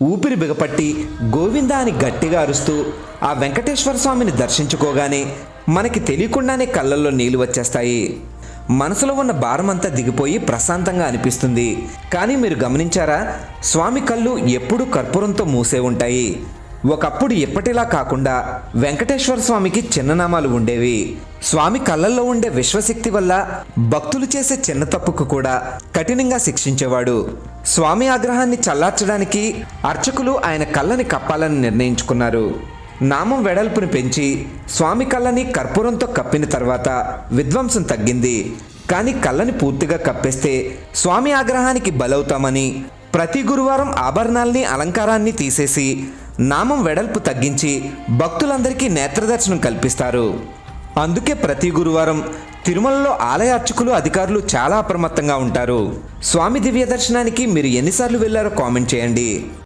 ఊపిరి బిగపట్టి గోవిందా అని గట్టిగా అరుస్తూ ఆ వెంకటేశ్వర స్వామిని దర్శించుకోగానే మనకి తెలియకుండానే కళ్ళల్లో నీళ్లు వచ్చేస్తాయి. మనసులో ఉన్న భారమంతా దిగిపోయి ప్రశాంతంగా అనిపిస్తుంది. కానీ మీరు గమనించారా, స్వామి కళ్ళు ఎప్పుడూ కర్పూరంతో మూసే ఉంటాయి. ఒకప్పుడు ఎప్పటిలా కాకుండా వెంకటేశ్వర స్వామికి చిన్ననామాలు ఉండేవి. స్వామి కళ్ళల్లో ఉండే విశ్వశక్తి వల్ల భక్తులు చేసే చిన్న తప్పుకు కూడా కఠినంగా శిక్షించేవాడు. స్వామి ఆగ్రహాన్ని చల్లార్చడానికి అర్చకులు ఆయన కళ్ళని కప్పాలని నిర్ణయించుకున్నారు. నామం వెడల్పుని పెంచి స్వామి కళ్ళని కర్పూరంతో కప్పిన తర్వాత విధ్వంసం తగ్గింది. కానీ కళ్ళని పూర్తిగా కప్పేస్తే స్వామి ఆగ్రహానికి బలవుతామని ప్రతి గురువారం ఆభరణాల్ని అలంకారాన్ని తీసేసి నామం వెడల్పు తగ్గించి భక్తులందరికీ నేత్రదర్శనం కల్పిస్తారు. అందుకే ప్రతి గురువారం తిరుమలలో ఆలయ అర్చకులు అధికారులు చాలా అప్రమత్తంగా ఉంటారు. స్వామి దివ్య దర్శనానికి మీరు ఎన్నిసార్లు వెళ్ళారో కామెంట్ చేయండి.